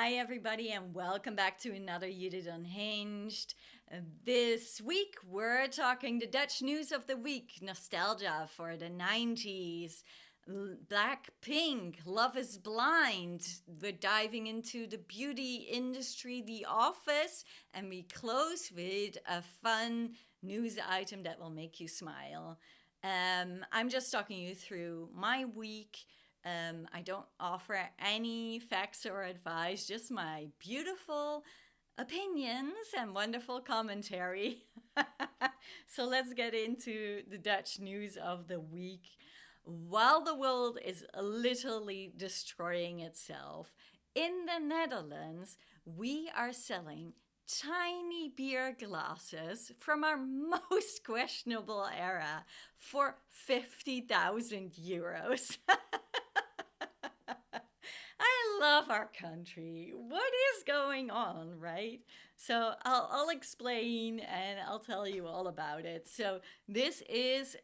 Hi, everybody, and welcome back to another Judith Unhinged. This week, we're talking the Dutch news of the week, nostalgia for the 90s, Blackpink, Love is Blind. We're diving into the beauty industry, The Office, and we close with a fun news item that will make you smile. I'm just talking you through my week. I don't offer any facts or advice, just my beautiful opinions and wonderful commentary. So let's get into the Dutch news of the week. While the world is literally destroying itself, in the Netherlands, we are selling tiny beer glasses from our most questionable era for 50,000 euros. I love our country. What is going on, right? So I'll explain and I'll tell you all about it. So this is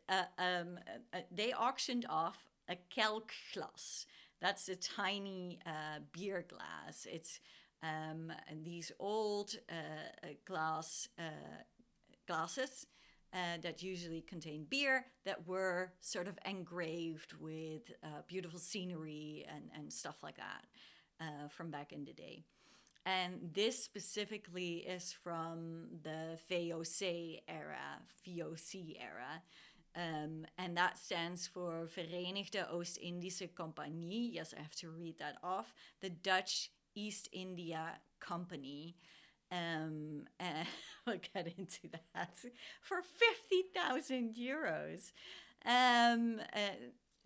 they auctioned off a kelkglas. That's a tiny beer glass. It's these old glasses that usually contain beer that were sort of engraved with beautiful scenery and stuff like that from back in the day. And this specifically is from the VOC era. And that stands for Verenigde Oost-Indische Compagnie. Yes, I have to read that off. The Dutch East India Company. We'll get into that for 50,000 euros.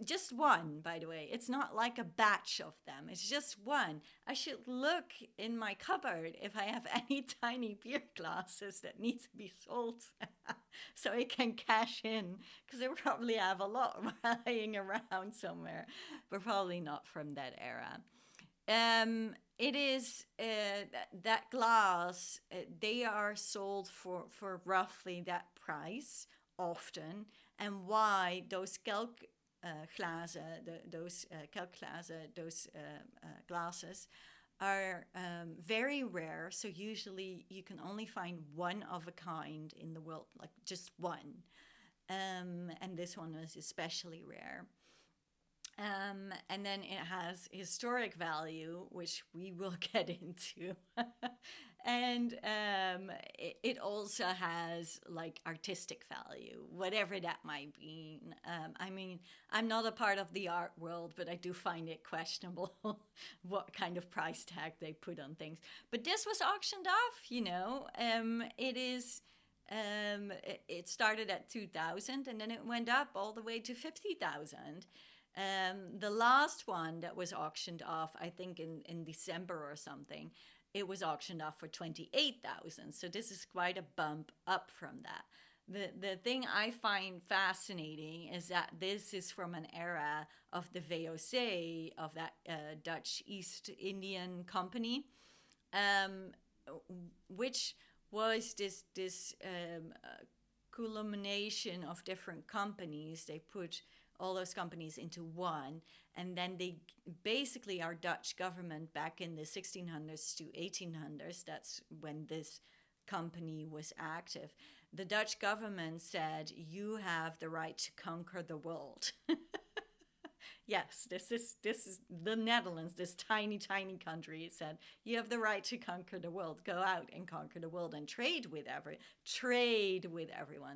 Just one, by the way. It's not like a batch of them. It's just one. I should look in my cupboard if I have any tiny beer glasses that need to be sold so I can cash in, because I probably have a lot lying around somewhere, but probably not from that era. It is that glass. They are sold for roughly that price often, and why those those glasses are very rare. So usually you can only find one of a kind in the world, like just one. And this one was especially rare. And then it has historic value, which we will get into. And it also has like artistic value, whatever that might be. I mean, I'm not a part of the art world, but I do find it questionable what kind of price tag they put on things. But this was auctioned off, you know. It started at 2,000 and then it went up all the way to 50,000. The last one that was auctioned off, I think in December or something, it was auctioned off for 28,000. So this is quite a bump up from that. The thing I find fascinating is that this is from an era of the VOC, of that Dutch East Indian Company, um, which was this culmination of different companies. They put all those companies into one, and then they basically, our Dutch government back in the 1600s to 1800s, that's when this company was active, the Dutch government said, you have the right to conquer the world. Yes, this is the Netherlands, this tiny country. It said, you have the right to conquer the world. Go out and conquer the world and trade with everyone.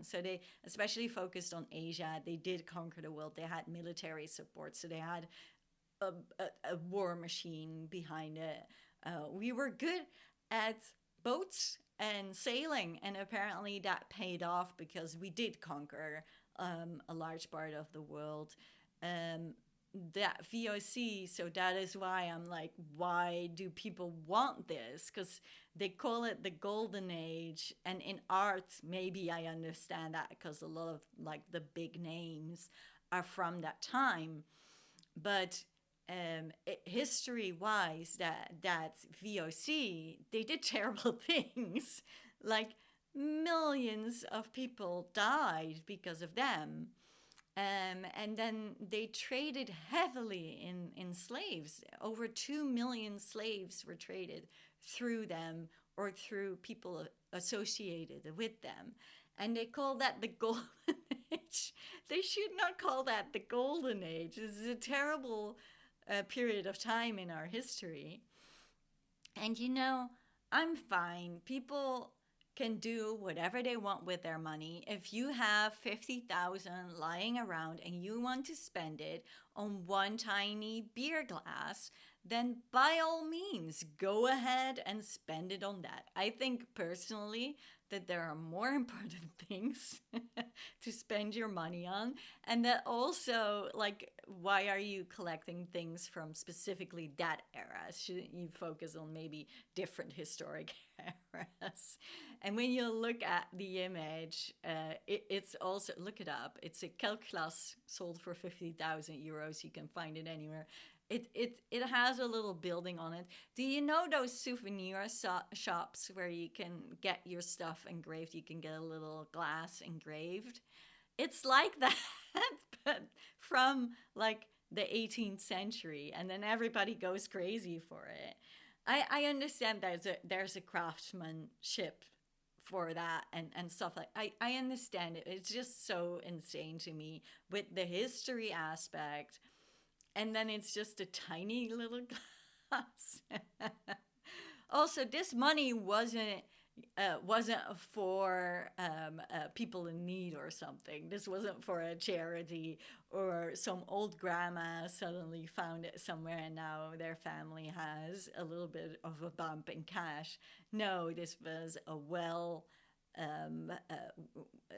So they especially focused on Asia. They did conquer the world. They had military support, so they had a war machine behind it. We were good at boats and sailing, and apparently that paid off because we did conquer a large part of the world. Um, that VOC, so that is why I'm like, why do people want this? Because they call it the golden age, and in art, maybe I understand that because a lot of like the big names are from that time, but history wise, that VOC, they did terrible things, like millions of people died because of them. And then they traded heavily in slaves. Over 2 million slaves were traded through them or through people associated with them. And they call that the golden age. They should not call that the golden age. This is a terrible period of time in our history. And I'm fine. People can do whatever they want with their money. If you have 50,000 lying around and you want to spend it on one tiny beer glass, then by all means, go ahead and spend it on that. I think personally that there are more important things to spend your money on, and that also, like, why are you collecting things from specifically that era? Shouldn't you focus on maybe different historic eras? And when you look at the image, it's also, look it up, it's a Kelkglas sold for 50,000 euros. You can find it anywhere. It has a little building on it. Do you know those souvenir shops where you can get your stuff engraved? You can get a little glass engraved. It's like that, but from like the 18th century, and then everybody goes crazy for it. I understand there's a craftsmanship for that and stuff like I understand it. It's just so insane to me with the history aspect. And then it's just a tiny little glass. Also, this money wasn't for people in need or something. This wasn't for a charity or some old grandma suddenly found it somewhere and now their family has a little bit of a bump in cash. No, this was a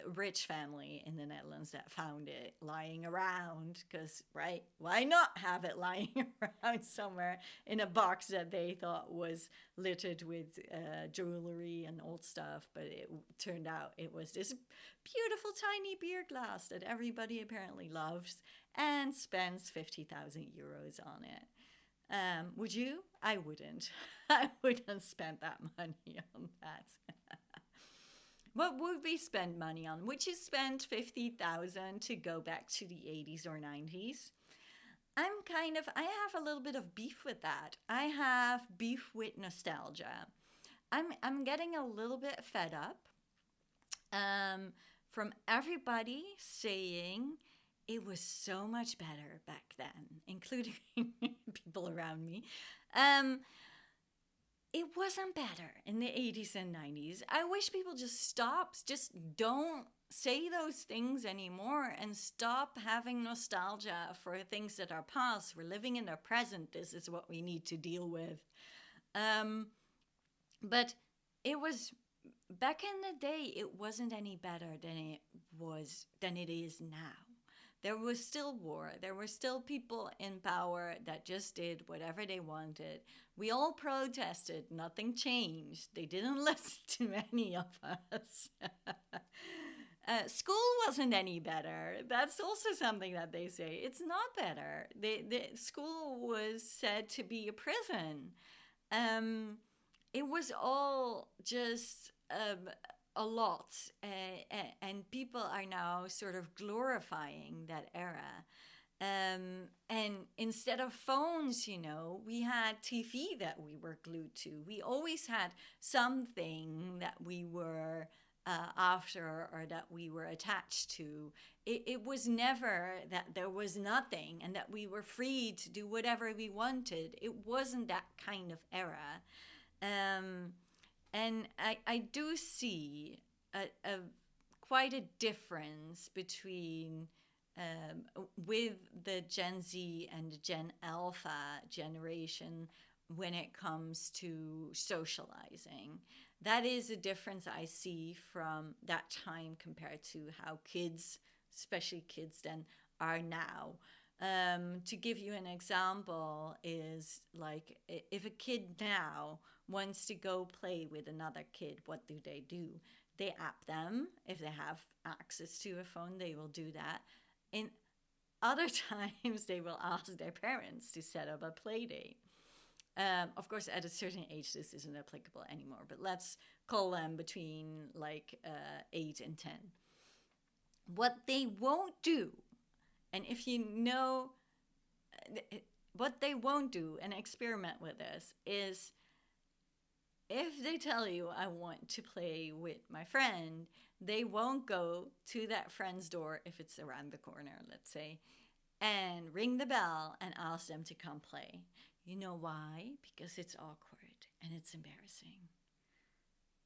rich family in the Netherlands that found it lying around, because, right, why not have it lying around somewhere in a box that they thought was littered with jewelry and old stuff. But it turned out it was this beautiful tiny beer glass that everybody apparently loves and spends 50,000 euros on it. Would you? I wouldn't. I wouldn't spend that money on that. What would we spend money on? Would you spend 50,000 to go back to the 80s or 90s? I have a little bit of beef with that. I have beef with nostalgia. I'm getting a little bit fed up from everybody saying it was so much better back then, including people around me. It wasn't better in the 80s and 90s. I wish people just don't say those things anymore and stop having nostalgia for things that are past. We're living in the present. This is what we need to deal with. But it was, back in the day, it wasn't any better than it is now. There was still war. There were still people in power that just did whatever they wanted. We all protested. Nothing changed. They didn't listen to any of us. School wasn't any better. That's also something that they say. It's not better. The school was said to be a prison. It was all just a lot, and people are now sort of glorifying that era. And instead of phones, we had TV that we were glued to. We always had something that we were after or that we were attached to. It was never that there was nothing and that we were free to do whatever we wanted. It wasn't that kind of era. And I do see quite a difference between with the Gen Z and the Gen Alpha generation when it comes to socializing. That is a difference I see from that time compared to how kids, especially kids then, are now. To give you an example is like if a kid now wants to go play with another kid, what do? They app them. If they have access to a phone, they will do that. In other times, they will ask their parents to set up a play date. Of course, at a certain age, this isn't applicable anymore, but let's call them between 8 and 10. What they won't do And if you know what they won't do and experiment with this is if they tell you I want to play with my friend, they won't go to that friend's door if it's around the corner, let's say, and ring the bell and ask them to come play. You know why? Because it's awkward and it's embarrassing.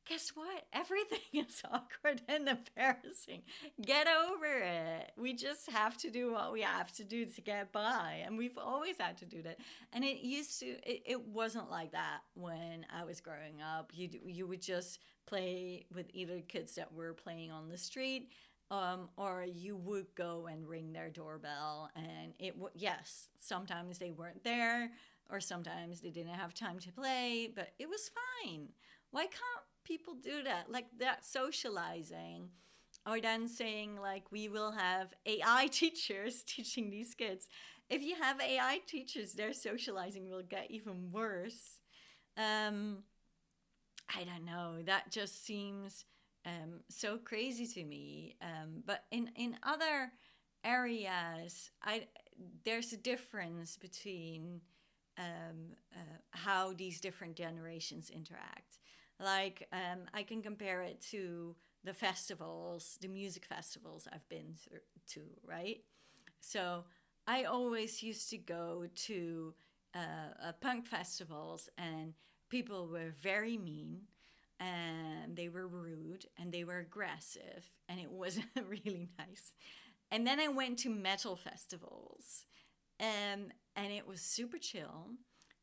Guess what? Everything is awkward and embarrassing. Get over it. We just have to do what we have to do to get by. And we've always had to do that. And it wasn't like that when I was growing up. You would just play with either kids that were playing on the street, or you would go and ring their doorbell. And yes, sometimes they weren't there, or sometimes they didn't have time to play, but it was fine. Why can't people do that? Like that socializing, or then saying like we will have AI teachers teaching these kids. If you have AI teachers, their socializing will get even worse. I don't know. That just seems so crazy to me. But in other areas, there's a difference between how these different generations interact. Like, I can compare it to the festivals, the music festivals I've been to, right? So I always used to go to punk festivals, and people were very mean, and they were rude, and they were aggressive, and it wasn't really nice. And then I went to metal festivals, and it was super chill.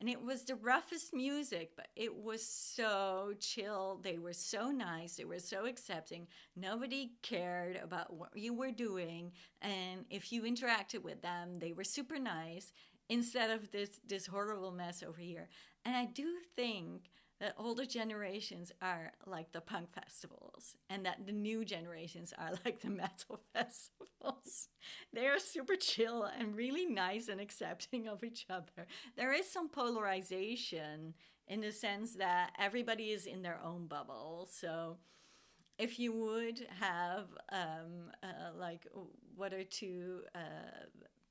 And it was the roughest music, but it was so chill. They were so nice. They were so accepting. Nobody cared about what you were doing. And if you interacted with them, they were super nice instead of this horrible mess over here. And I do think that older generations are like the punk festivals, and that the new generations are like the metal festivals. They are super chill and really nice and accepting of each other. There is some polarization in the sense that everybody is in their own bubble. So if you would have like one or two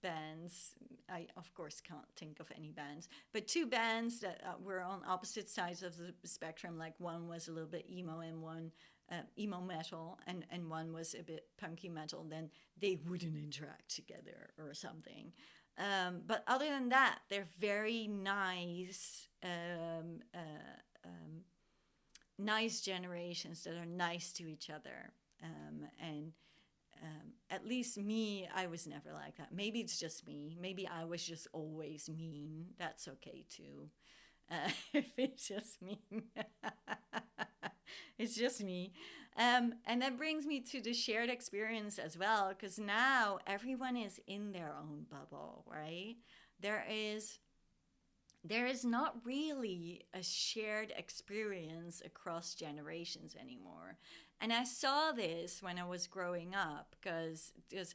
bands, I of course can't think of any bands, but two bands that were on opposite sides of the spectrum, like one was a little bit emo and one emo metal, and one was a bit punky metal, then they wouldn't interact together or something. But other than that, they're very nice, nice generations that are nice to each other. And at least me, I was never like that. Maybe it's just me. Maybe I was just always mean. That's okay too. If it's just me. It's just me. And that brings me to the shared experience as well, because now everyone is in their own bubble, right? There is not really a shared experience across generations anymore. And I saw this when I was growing up, because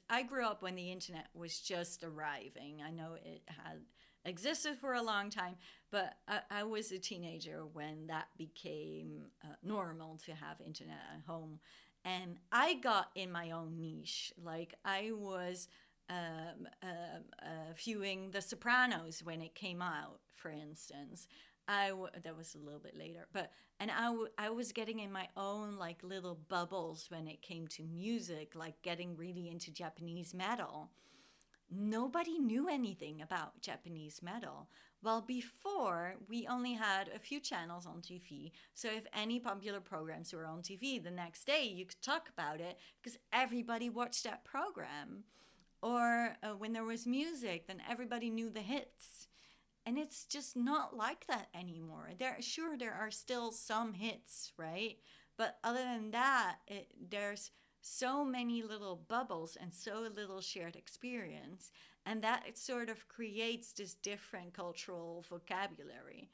I grew up when the internet was just arriving. I know it had existed for a long time, but I was a teenager when that became normal to have internet at home. And I got in my own niche. Like, I was viewing The Sopranos when it came out, for instance. That was a little bit later, but I was getting in my own like little bubbles when it came to music, like getting really into Japanese metal. Nobody knew anything about Japanese metal. Well, before, we only had a few channels on TV. So if any popular programs were on TV, the next day you could talk about it because everybody watched that program. Or when there was music, then everybody knew the hits. And it's just not like that anymore. There are still some hits, right? But other than that, there's so many little bubbles and so little shared experience. And that it sort of creates this different cultural vocabulary.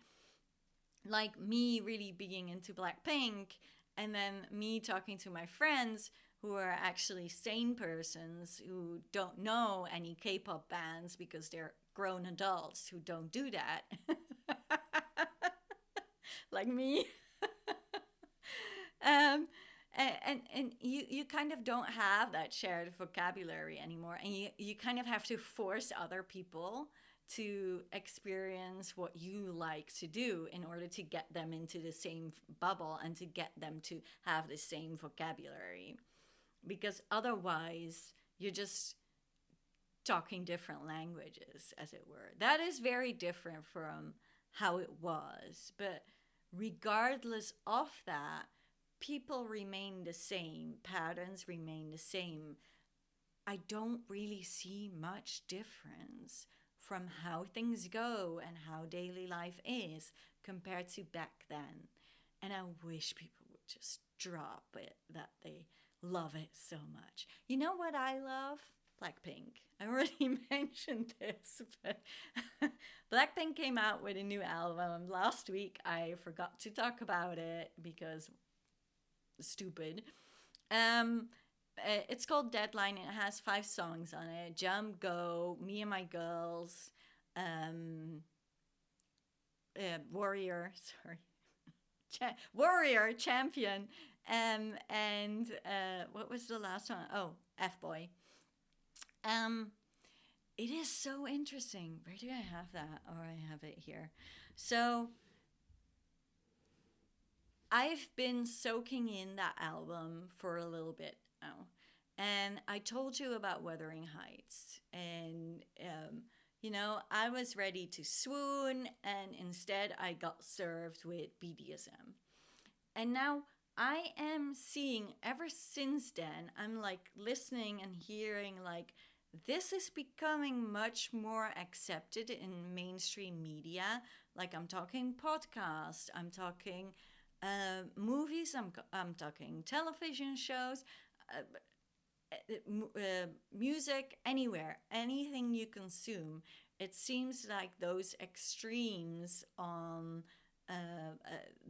Like me really being into Blackpink, and then me talking to my friends who are actually sane persons who don't know any K-pop bands because they're grown adults who don't do that. Like me. And you kind of don't have that shared vocabulary anymore, and you kind of have to force other people to experience what you like to do in order to get them into the same bubble and to get them to have the same vocabulary, because otherwise you're just talking different languages, as it were. That is very different from how it was. But regardless of that, people remain the same, patterns remain the same. I don't really see much difference from how things go and how daily life is compared to back then. And I wish people would just drop it, that they love it so much. You know what I love? Blackpink. I already mentioned this, but Blackpink came out with a new album last week. I forgot to talk about it because stupid. It's called Deadline. It has 5 songs on it: Jump, Go, Me and My Girls, Warrior, sorry, Warrior, Champion, and what was the last one? Oh, F-Boy. It is so interesting. Where do I have that? Oh, I have it here. So I've been soaking in that album for a little bit now. And I told you about Wuthering Heights. And, I was ready to swoon. And instead, I got served with BDSM. And now I am seeing, ever since then, I'm like listening and hearing like, this is becoming much more accepted in mainstream media. Like, I'm talking podcasts, I'm talking movies, I'm talking television shows, music, anywhere, anything you consume. It seems like those extremes on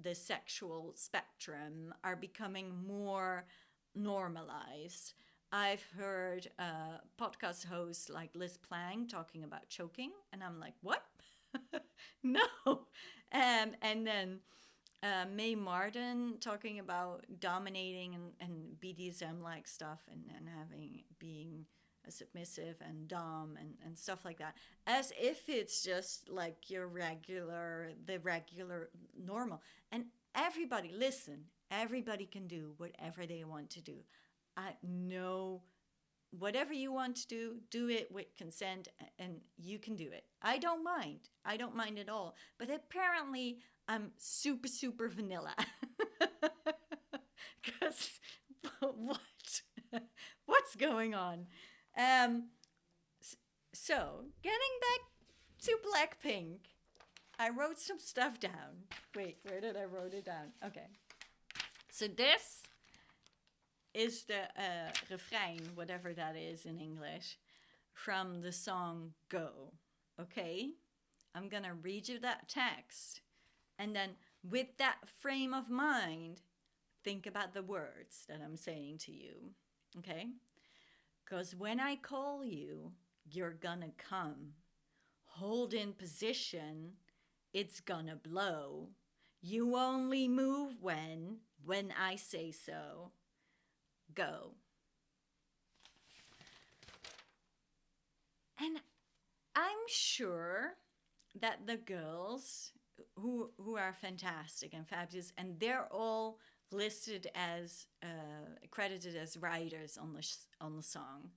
the sexual spectrum are becoming more normalized. I've heard podcast hosts like Liz Plank talking about choking, and I'm like, what? No. And then Mae Martin talking about dominating and BDSM-like stuff, and being a submissive and dom and stuff like that, as if it's just like the regular normal. And everybody, listen, everybody can do whatever they want to do. I know whatever you want to do it with consent, and you can do it. I don't mind. I don't mind at all. But apparently, I'm super, super vanilla. Because what? What's going on? So, getting back to Blackpink, I wrote some stuff down. Wait, where did I wrote it down? Okay. So this is the refrain, whatever that is in English, from the song Go. Okay? I'm going to read you that text. And then with that frame of mind, think about the words that I'm saying to you. Okay? Because when I call you, you're gonna come. Hold in position, it's gonna blow. You only move when I say so. Go. And I'm sure that the girls who are fantastic and fabulous, and they're all listed as credited as writers on the song.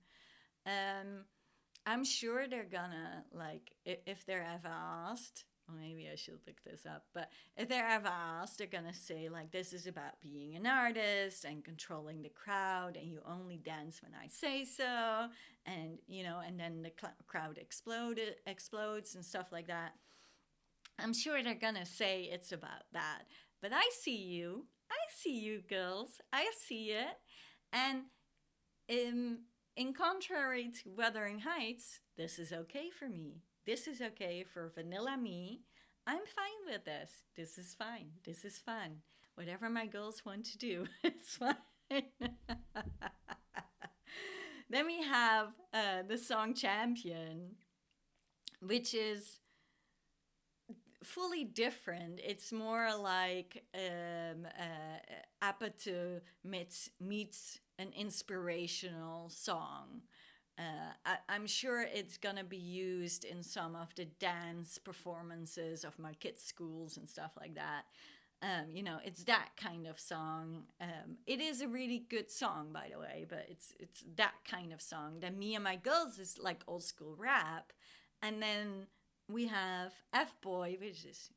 I'm sure they're gonna, like, if they're ever asked, well, maybe I should look this up, but if they're ever asked, they're gonna say, like, this is about being an artist and controlling the crowd, and you only dance when I say so, and, and then the crowd explodes and stuff like that. I'm sure they're gonna say it's about that. But I see you, girls, I see it, and in contrary to Wuthering Heights, this is okay for me. This is okay for vanilla me. I'm fine with this. This is fine. This is fun. Whatever my girls want to do, it's fine. Then we have the song Champion, which is fully different. It's more like Apatow meets an inspirational song. I'm sure it's gonna be used in some of the dance performances of my kids' schools and stuff like that. It's that kind of song. It is a really good song, by the way, but it's that kind of song. Then Me and My Girls is like old school rap, and then we have F Boy, which is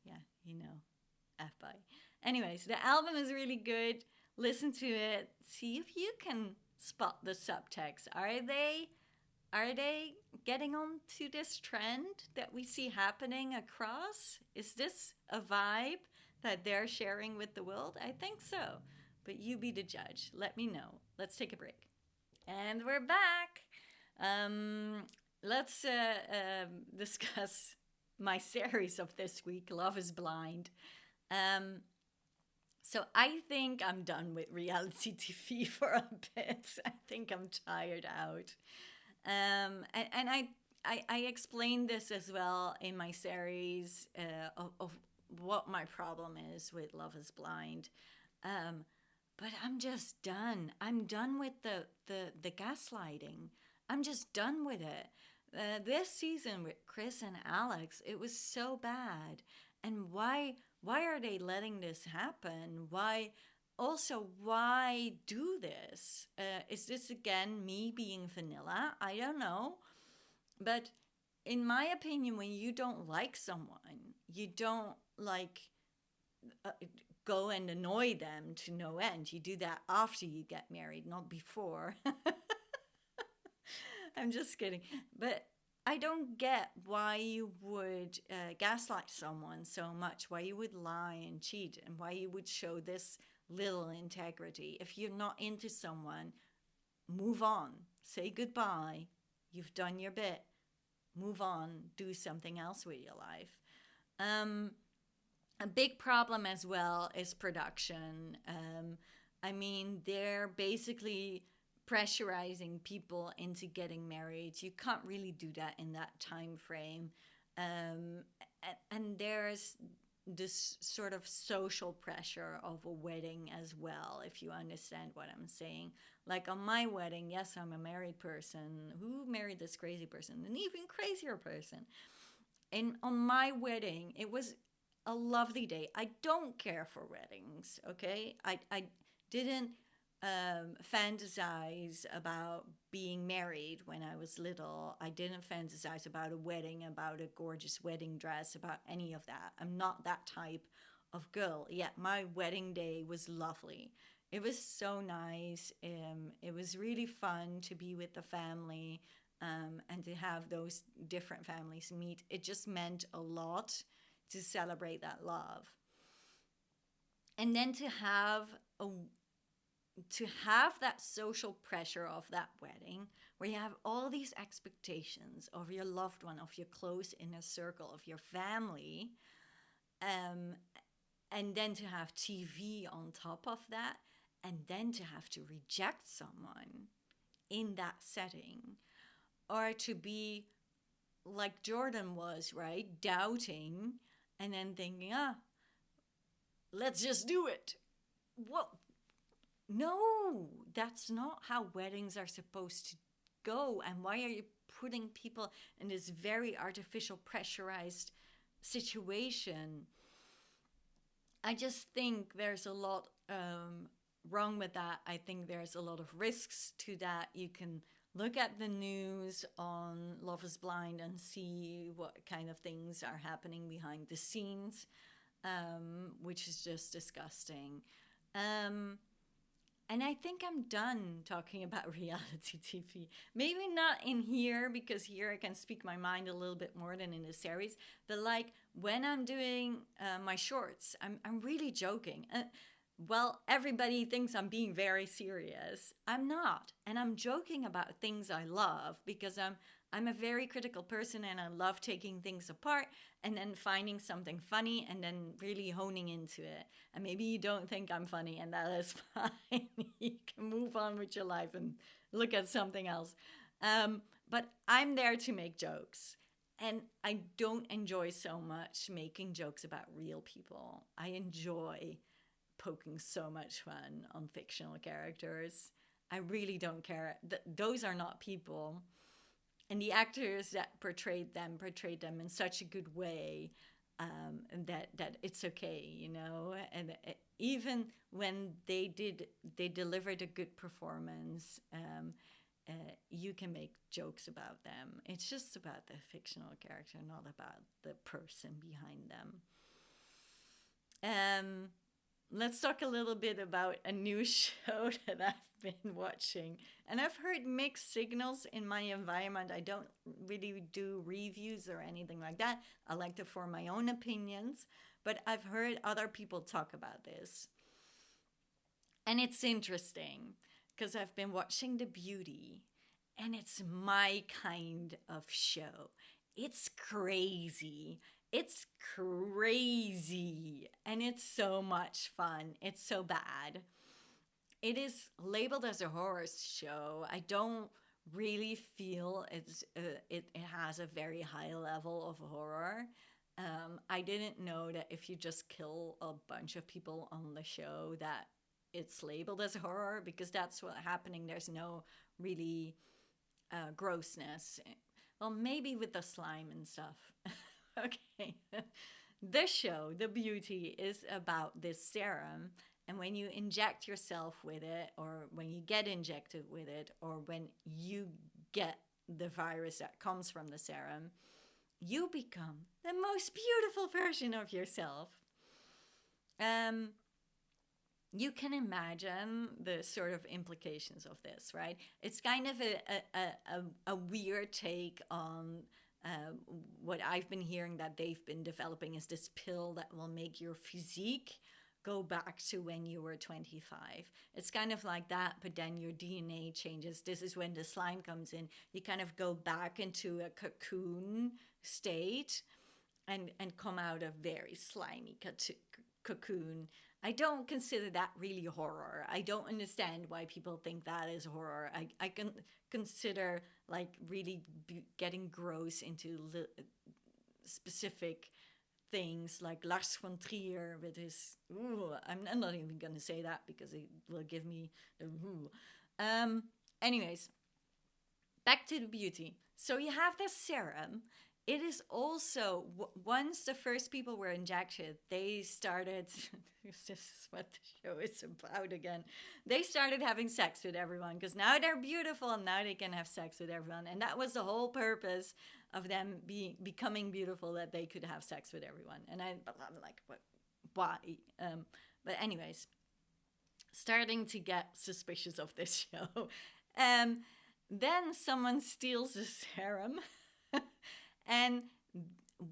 F Boy. Anyways, the album is really good. Listen to it. See if you can spot the subtext. Are they getting on to this trend that we see happening across? Is this a vibe that they're sharing with the world? I think so. But you be the judge. Let me know. Let's take a break. And we're back. Let's discuss my series of this week, Love is Blind. So I think I'm done with reality TV for a bit. I think I'm tired out. And I explained this as well in my series of what my problem is with Love is Blind. But I'm just done. I'm done with the gaslighting. I'm just done with it. This season with Chris and Alex, it was so bad. And why are they letting this happen? Why do this? Is this again me being vanilla? I don't know. But in my opinion, when you don't like someone, you don't go and annoy them to no end. You do that after you get married, not before. I'm just kidding. But I don't get why you would gaslight someone so much, why you would lie and cheat, and why you would show this little integrity. If you're not into someone, move on. Say goodbye. You've done your bit. Move on. Do something else with your life. A big problem as well is production. They're basically pressurizing people into getting married. You can't really do that in that time frame. And there's this sort of social pressure of a wedding as well, if you understand what I'm saying. Like on my wedding, yes, I'm a married person who married this crazy person, an even crazier person. And on my wedding, it was a lovely day. I don't care for weddings, okay? I didn't fantasize about being married when I was little. I didn't fantasize about a wedding, about a gorgeous wedding dress, about any of that. I'm not that type of girl. Yet my wedding day was lovely. It was so nice. It was really fun to be with the family and to have those different families meet. It just meant a lot to celebrate that love. And then to have that social pressure of that wedding, where you have all these expectations of your loved one, of your close inner circle, of your family, and then to have TV on top of that, and then to have to reject someone in that setting, or to be like Jordan was, right? Doubting and then thinking, let's just do it. What? No, that's not how weddings are supposed to go. And why are you putting people in this very artificial, pressurized situation? I just think there's a lot wrong with that. I think there's a lot of risks to that. You can look at the news on Love is Blind and see what kind of things are happening behind the scenes, which is just disgusting. And I think I'm done talking about reality TV. Maybe not in here, because here I can speak my mind a little bit more than in the series. But like when I'm doing my shorts, I'm really joking. Well, everybody thinks I'm being very serious. I'm not. And I'm joking about things I love, because I'm a very critical person and I love taking things apart and then finding something funny and then really honing into it. And maybe you don't think I'm funny, and that is fine. You can move on with your life and look at something else. But I'm there to make jokes. And I don't enjoy so much making jokes about real people. I enjoy poking so much fun on fictional characters. I really don't care. Those are not people. And the actors that portrayed them in such a good way, that it's okay, you know. And even when they delivered a good performance, you can make jokes about them. It's just about the fictional character, not about the person behind them. Let's talk a little bit about a new show that I've been watching. And I've heard mixed signals in my environment. I don't really do reviews or anything like that. I like to form my own opinions. But I've heard other people talk about this. And it's interesting because I've been watching The Beauty. And it's my kind of show. It's crazy. It's crazy. And it's so much fun. It's so bad. It is labeled as a horror show. I don't really feel it has a very high level of horror. I didn't know that if you just kill a bunch of people on the show that it's labeled as horror, because that's what's happening. There's no really grossness. Well, maybe with the slime and stuff. Okay. The show, The Beauty, is about this serum. And when you inject yourself with it, or when you get injected with it, or when you get the virus that comes from the serum, you become the most beautiful version of yourself. You can imagine the sort of implications of this, right? It's kind of a weird take on what I've been hearing that they've been developing is this pill that will make your physique go back to when you were 25. It's kind of like that, but then your DNA changes. This is when the slime comes in. You kind of go back into a cocoon state and come out a very slimy cocoon. I don't consider that really horror. I don't understand why people think that is horror. I can consider like really getting gross into specific things like Lars von Trier with his, I'm not even going to say that because it will give me the anyways, back to The Beauty. So you have this serum. It is also, once the first people were injected, they started, this is what the show is about again, they started having sex with everyone because now they're beautiful and now they can have sex with everyone. And that was the whole purpose of them becoming beautiful, that they could have sex with everyone. And I'm like, what? Why? But anyways, starting to get suspicious of this show. Then someone steals the serum. And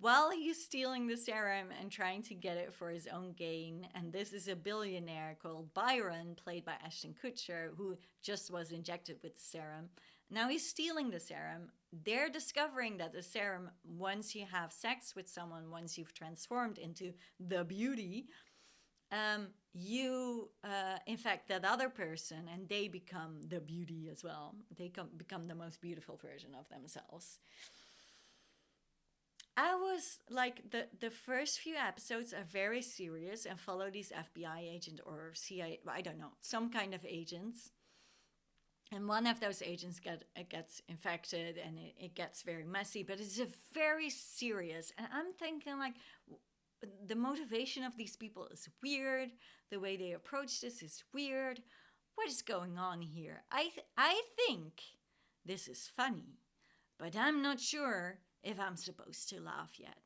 while he's stealing the serum and trying to get it for his own gain, and this is a billionaire called Byron, played by Ashton Kutcher, who just was injected with the serum. Now he's stealing the serum. They're discovering that the serum, once you have sex with someone, once you've transformed into the beauty, you infect that other person and they become the beauty as well. They become the most beautiful version of themselves. I was like, the first few episodes are very serious and follow these FBI agents or CIA, I don't know, some kind of agents. And one of those agents gets infected and it gets very messy, but it's a very serious. And I'm thinking like, the motivation of these people is weird. The way they approach this is weird. What is going on here? I think this is funny, but I'm not sure if I'm supposed to laugh yet.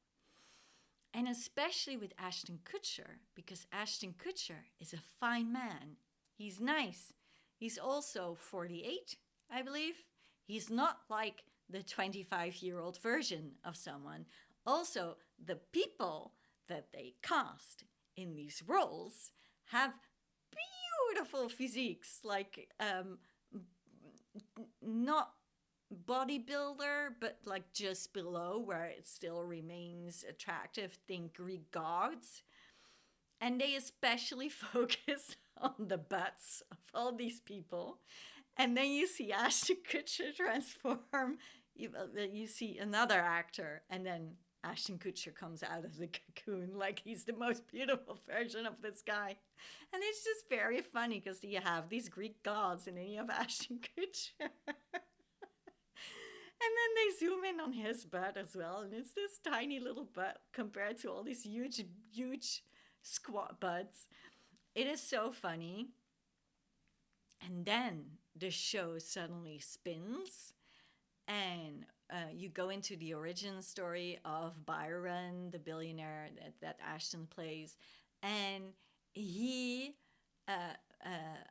And especially with Ashton Kutcher, because Ashton Kutcher is a fine man. He's nice. He's also 48, I believe. He's not like the 25-year-old version of someone. Also, the people that they cast in these roles have beautiful physiques, like not bodybuilder, but like just below where it still remains attractive. Think Greek gods. And they especially focus on the butts of all these people. And then you see Ashton Kutcher transform you see another actor, and then Ashton Kutcher comes out of the cocoon like he's the most beautiful version of this guy. And it's just very funny because you have these Greek gods and then you have Ashton Kutcher. And then they zoom in on his butt as well. And it's this tiny little butt compared to all these huge, huge squat butts. It is so funny. And then the show suddenly spins and you go into the origin story of Byron, the billionaire that Ashton plays. And he,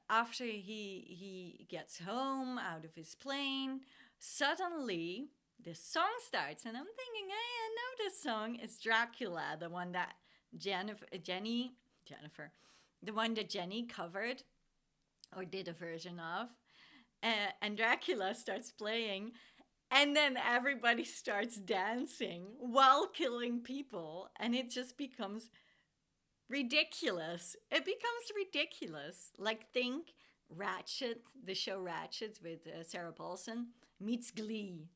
after he gets home out of his plane, suddenly this song starts. And I'm thinking, hey, I know this song. It's Dracula, the one that Jennifer, the one that Jenny covered or did a version of. And Dracula starts playing, and then everybody starts dancing while killing people, and it just becomes ridiculous. It becomes ridiculous. Like, think Ratchet, the show Ratchet with Sarah Paulson, meets Glee.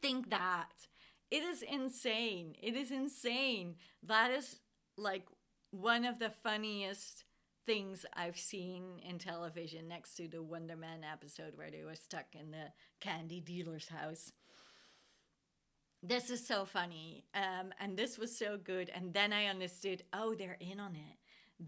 Think that. It is insane. It is insane. That is like one of the funniest things I've seen in television, next to the Wonder Man episode where they were stuck in the candy dealer's house. This is so funny. And this was so good. And then I understood, oh, they're in on it.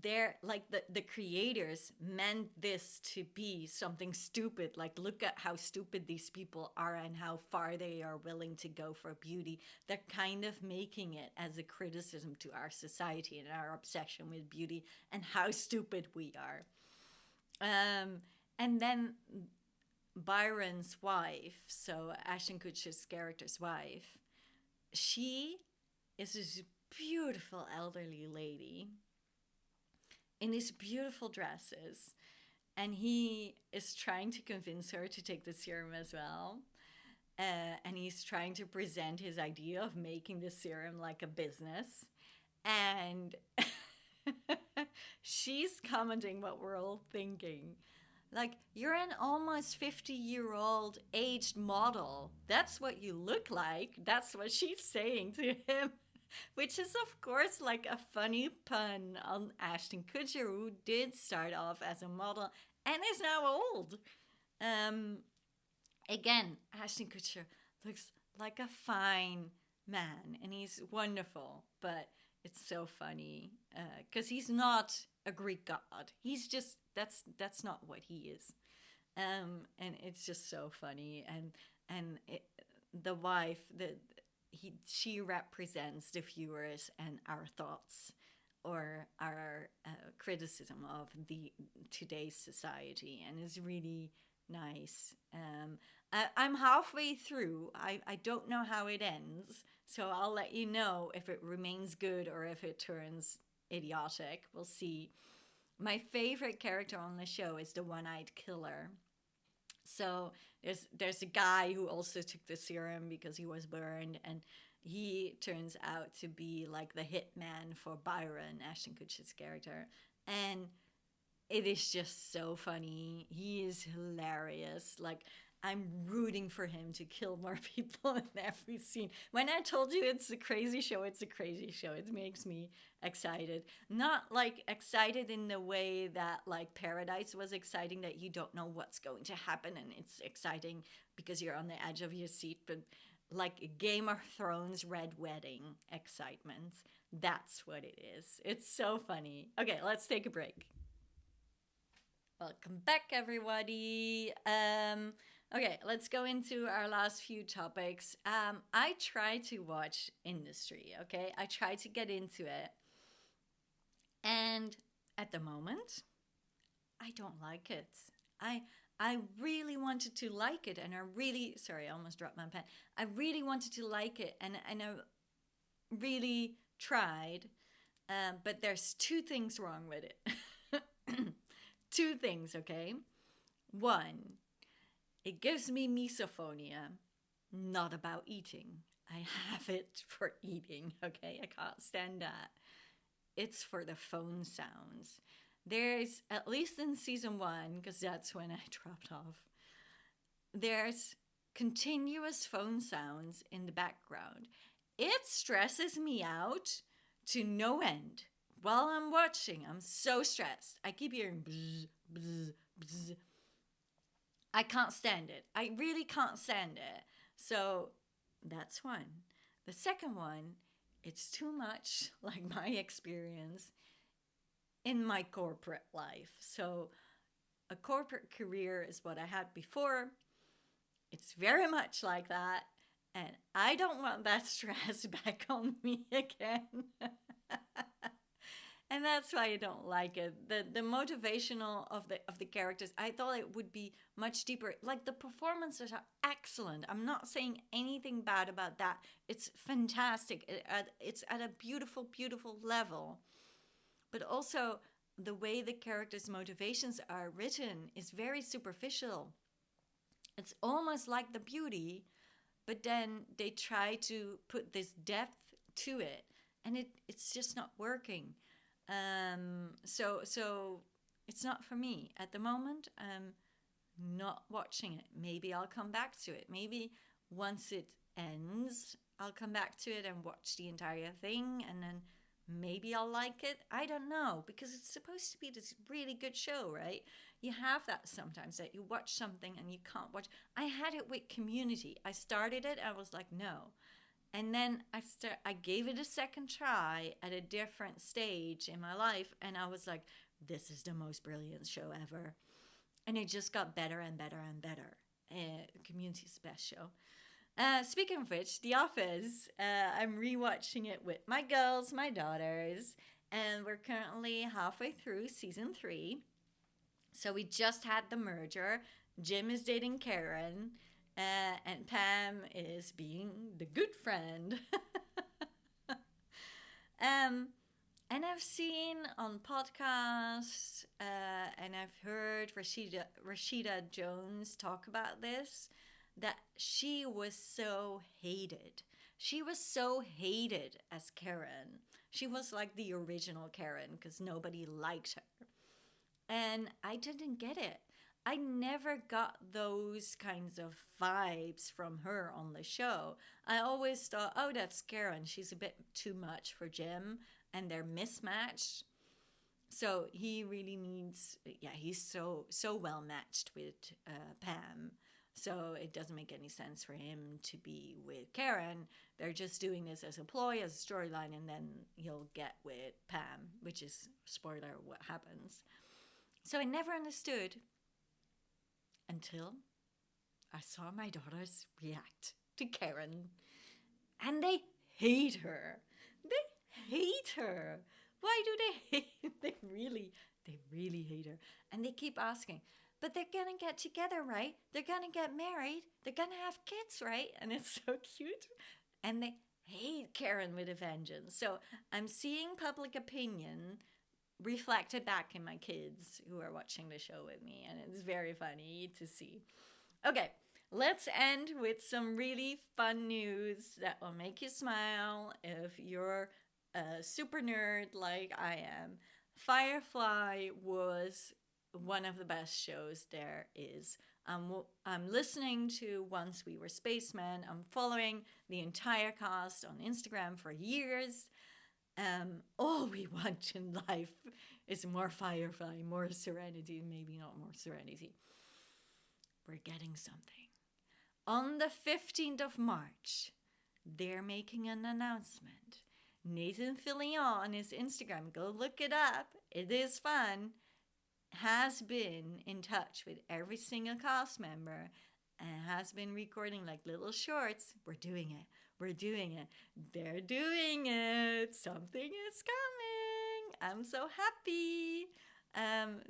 They're like the creators meant this to be something stupid. Like, look at how stupid these people are and how far they are willing to go for beauty. They're kind of making it as a criticism to our society and our obsession with beauty and how stupid we are. And then Byron's wife, so Ashton Kutcher's character's wife, she is this beautiful elderly lady in these beautiful dresses, and he is trying to convince her to take the serum as well. And he's trying to present his idea of making the serum like a business. And she's commenting what we're all thinking. Like, you're an almost 50-year-old aged model. That's what you look like. That's what she's saying to him. Which is, of course, like a funny pun on Ashton Kutcher, who did start off as a model and is now old. Again, Ashton Kutcher looks like a fine man, and he's wonderful, but it's so funny because he's not a Greek god. He's just, that's not what he is. And it's just so funny. And the wife, she represents the viewers and our thoughts or our criticism of today's society, and is really nice. I'm halfway through. I don't know how it ends, so I'll let you know if it remains good or if it turns idiotic. We'll see. My favorite character on the show is the one-eyed killer. So there's a guy who also took the serum because he was burned, and he turns out to be like the hitman for Byron, Ashton Kutcher's character. And it is just so funny. He is hilarious. Like, I'm rooting for him to kill more people in every scene. When I told you it's a crazy show, it's a crazy show. It makes me excited. Not like excited in the way that like Paradise was exciting, that you don't know what's going to happen and it's exciting because you're on the edge of your seat, but like Game of Thrones Red Wedding excitement. That's what it is. It's so funny. Okay, let's take a break. Welcome back, everybody. Okay, let's go into our last few topics. I try to watch industry, okay? I try to get into it. And at the moment, I don't like it. I really wanted to like it, and sorry, I almost dropped my pen. I really wanted to like it, and I really tried, but there's two things wrong with it. Two things, okay? One, it gives me misophonia, not about eating. I have it for eating, okay? I can't stand that. It's for the phone sounds. There's, at least in season 1, because that's when I dropped off, there's continuous phone sounds in the background. It stresses me out to no end. While I'm watching, I'm so stressed. I keep hearing bzz, bzz, bzz. I can't stand it. I really can't stand it. So that's one. The second one, it's too much like my experience in my corporate life. So a corporate career is what I had before. It's very much like that. And I don't want that stress back on me again. And that's why I don't like it. The motivational of the characters, I thought it would be much deeper. Like, the performances are excellent. I'm not saying anything bad about that. It's fantastic. It's at a beautiful, beautiful level. But also, the way the characters' motivations are written is very superficial. It's almost like the beauty, but then they try to put this depth to it, and it's just not working. So it's not for me at the moment. I'm not watching it. Maybe I'll come back to it. Maybe once it ends, I'll come back to it and watch the entire thing, and then maybe I'll like it. I don't know, because it's supposed to be this really good show, right? You have that sometimes, that you watch something and you can't watch. I had it with Community. I started it, I was like, no. And then I gave it a second try at a different stage in my life, and I was like, this is the most brilliant show ever. And it just got better and better and better. Community's the best show. Speaking of which, The Office, I'm rewatching it with my girls, my daughters, and we're currently halfway through season 3. So we just had the merger. Jim is dating Karen, and Pam is being the good friend. And I've seen on podcasts, and I've heard Rashida Jones talk about this, that she was so hated. She was so hated as Karen. She was like the original Karen because nobody liked her. And I didn't get it. I never got those kinds of vibes from her on the show. I always thought, oh, that's Karen. She's a bit too much for Jim, and they're mismatched. So he really needs, he's so well matched with Pam. So it doesn't make any sense for him to be with Karen. They're just doing this as a ploy, as a storyline, and then he'll get with Pam, which is, spoiler, what happens. So I never understood until I saw my daughters react to Karen. And they hate her. They hate her. Why do they hate? They really hate her. And they keep asking, but they're going to get together, right? They're going to get married. They're going to have kids, right? And it's so cute. And they hate Karen with a vengeance. So I'm seeing public opinion reflected back in my kids who are watching the show with me. And it's very funny to see. Okay, let's end with some really fun news that will make you smile if you're a super nerd like I am. Firefly was one of the best shows there is. I'm listening to Once We Were Spacemen. I'm following the entire cast on Instagram for years. All we want in life is more Firefly, more Serenity, maybe not more Serenity. We're getting something. On the 15th of March, they're making an announcement. Nathan Fillion on his Instagram, go look it up, it is fun, has been in touch with every single cast member and has been recording like little shorts. We're doing it. We're doing it. They're doing it. Something is coming. I'm so happy.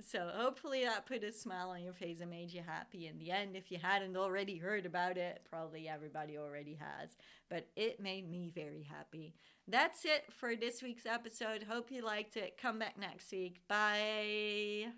So hopefully that put a smile on your face and made you happy in the end. If you hadn't already heard about it, probably everybody already has. But it made me very happy. That's it for this week's episode. Hope you liked it. Come back next week. Bye.